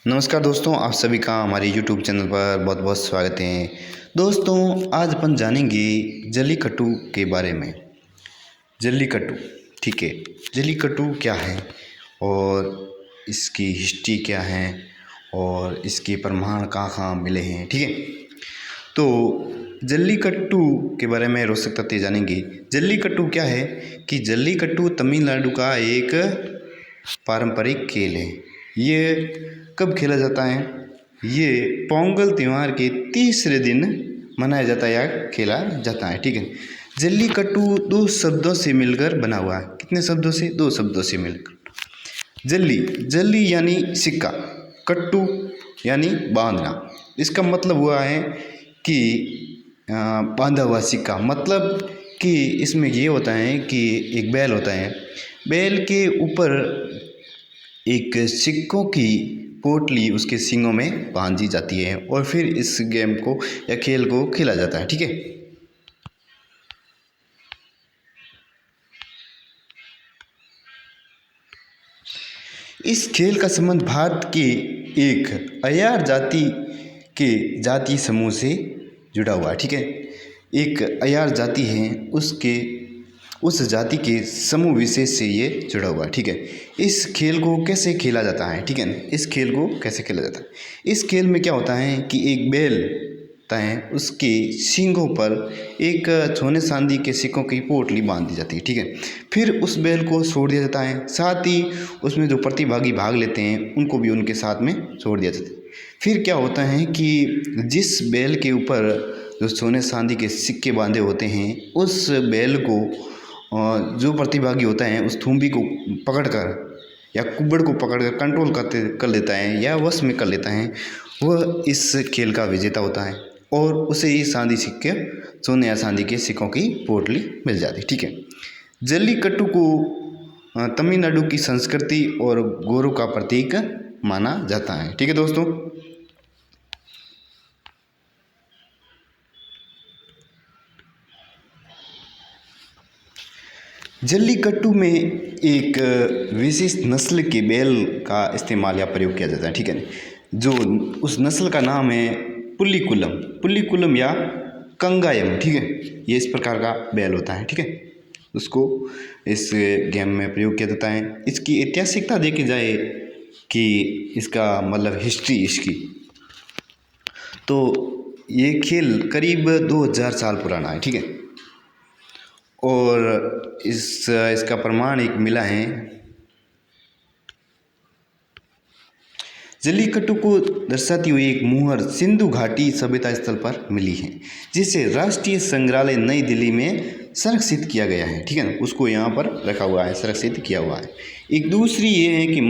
नमस्कार दोस्तों, आप सभी का हमारे YouTube चैनल पर बहुत बहुत स्वागत है। दोस्तों, आज अपन जानेंगे जल्लीकट्टू के बारे में। जल्लीकट्टू, ठीक है। जल्लीकट्टू क्या है और इसकी हिस्ट्री क्या है और इसके प्रमाण कहाँ कहाँ मिले हैं, ठीक है। तो जल्लीकट्टू के बारे में रोचक तथ्य जानेंगे। जल्लीकट्टू क्या है कि जल्लीकट्टू तमिलनाडु का एक पारंपरिक खेल है। ये कब खेला जाता है? ये पोंगल त्यौहार के तीसरे दिन मनाया जाता है या खेला जाता है, ठीक है। जल्लीकट्टू दो शब्दों से मिलकर बना हुआ है। कितने शब्दों से? दो शब्दों से मिलकर। जल्ली, जल्ली यानी सिक्का, कट्टू यानी बांधना। इसका मतलब हुआ है कि बांधा हुआ सिक्का। मतलब कि इसमें ये होता है कि एक बैल होता है, बैल के ऊपर एक सिक्कों की पोटली उसके सींगों में बांधी जाती है और फिर इस गेम को या खेल को खेला जाता है, ठीक है। इस खेल का संबंध भारत के एक अय्यर जाति के जाति समूह से जुड़ा हुआ है, ठीक है। एक अय्यर जाति है, उस जाति के समूह विशेष से ये जुड़ा हुआ है, ठीक है। इस खेल को कैसे खेला जाता है, ठीक है। इस खेल को कैसे खेला जाता है? इस खेल में क्या होता है कि एक बैल होता है, उसके सींगों पर एक सोने चांदी के सिक्कों की पोटली बांध दी जाती है, ठीक है। फिर उस बैल को छोड़ दिया जाता है, साथ ही उसमें जो प्रतिभागी भाग लेते हैं उनको भी उनके साथ में छोड़ दिया जाता है। फिर क्या होता है कि जिस बैल के ऊपर जो सोने चांदी के सिक्के बांधे होते हैं, उस बैल को जो प्रतिभागी होता है उस थूम्बी को पकड़कर या कुब्बड़ को पकड़कर कंट्रोल कर लेता है या वश में कर लेता है, वह इस खेल का विजेता होता है और उसे ही चांदी सिक्के, सोने या चांदी के सिक्कों की पोटली मिल जाती है, ठीक है। जल्लीकट्टू को तमिलनाडु की संस्कृति और गौरव का प्रतीक माना जाता है, ठीक है दोस्तों। जल्लीकट्टू में एक विशेष नस्ल के बैल का इस्तेमाल या प्रयोग किया जाता है, ठीक है। जो उस नस्ल का नाम है पुल्लीकुलम, पुल्लीकुलम या कंगायम, ठीक है। ये इस प्रकार का बैल होता है, ठीक है। उसको इस गेम में प्रयोग किया जाता है। इसकी ऐतिहासिकता देखी जाए कि इसका मतलब हिस्ट्री इसकी, तो ये खेल करीब 2000 साल पुराना है, ठीक है। और इसका प्रमाण एक मिला है। जल्लीकट्टू को दर्शाती हुई एक मुहर सिंधु घाटी सभ्यता स्थल पर मिली है, जिसे राष्ट्रीय संग्रहालय नई दिल्ली में संरक्षित किया गया है, ठीक है ना। उसको यहाँ पर रखा हुआ है, संरक्षित किया हुआ है। एक दूसरी ये है कि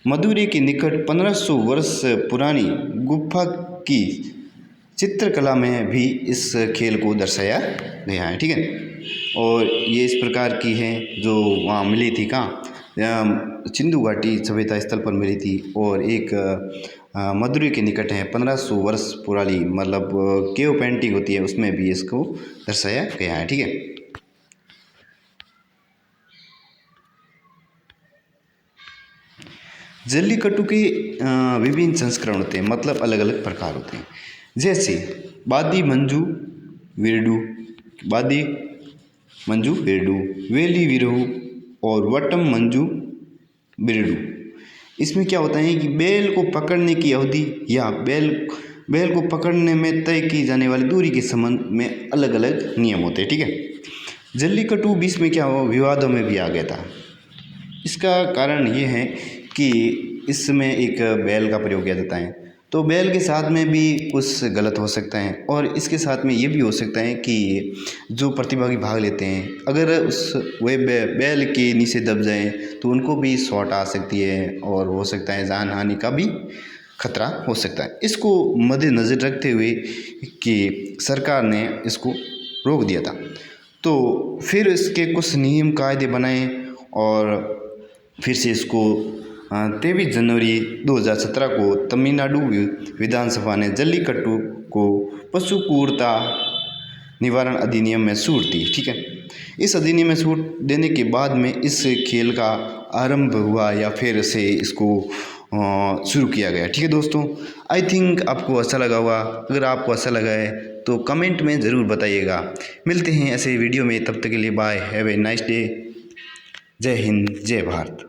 मदुरै के निकट 1500 वर्ष पुरानी गुफा की चित्रकला में भी इस खेल को दर्शाया गया है, ठीक है। और ये इस प्रकार की है जो वहाँ मिली थी, कहाँ सिंधु घाटी सभ्यता स्थल पर मिली थी और एक मदुरै के निकट है, 1500 वर्ष पुरानी मतलब केव पेंटिंग होती है, उसमें भी इसको दर्शाया गया है, ठीक है। जल्लीकट्टू के विभिन्न संस्करण होते हैं, मतलब अलग अलग प्रकार होते हैं, जैसे बादी मंजू विरडू, बादी मंजू विरडू, वेली विरहू और वटम मंजू बिरडू। इसमें क्या होता है कि बैल को पकड़ने की अवधि या बैल को पकड़ने में तय की जाने वाली दूरी के संबंध में अलग अलग नियम होते हैं, ठीक है। जल्लीकट्टू बीच में क्या हुआ, विवादों में भी आ गया था। इसका कारण ये है कि इसमें एक बैल का प्रयोग किया जाता है, तो बैल के साथ में भी कुछ गलत हो सकता है और इसके साथ में ये भी हो सकता है कि जो प्रतिभागी भाग लेते हैं अगर उस वे बैल के नीचे दब जाएं तो उनको भी चोट आ सकती है और हो सकता है जान हानि का भी खतरा हो सकता है। इसको मद्देनज़र रखते हुए कि सरकार ने इसको रोक दिया था, तो फिर इसके कुछ नियम कायदे बनाए और फिर से इसको 23 जनवरी 2017 को तमिलनाडु विधानसभा ने जल्लीकट्टू को पशु क्रूरता निवारण अधिनियम में छूट दी, ठीक है। इस अधिनियम में छूट देने के बाद में इस खेल का आरंभ हुआ या फिर से इसको शुरू किया गया। ठीक है दोस्तों, आई थिंक आपको अच्छा लगा होगा। अगर आपको अच्छा लगा है तो कमेंट में ज़रूर बताइएगा। मिलते हैं ऐसे वीडियो में, तब तक के लिए bye, have a nice day. जय हिंद, जय भारत।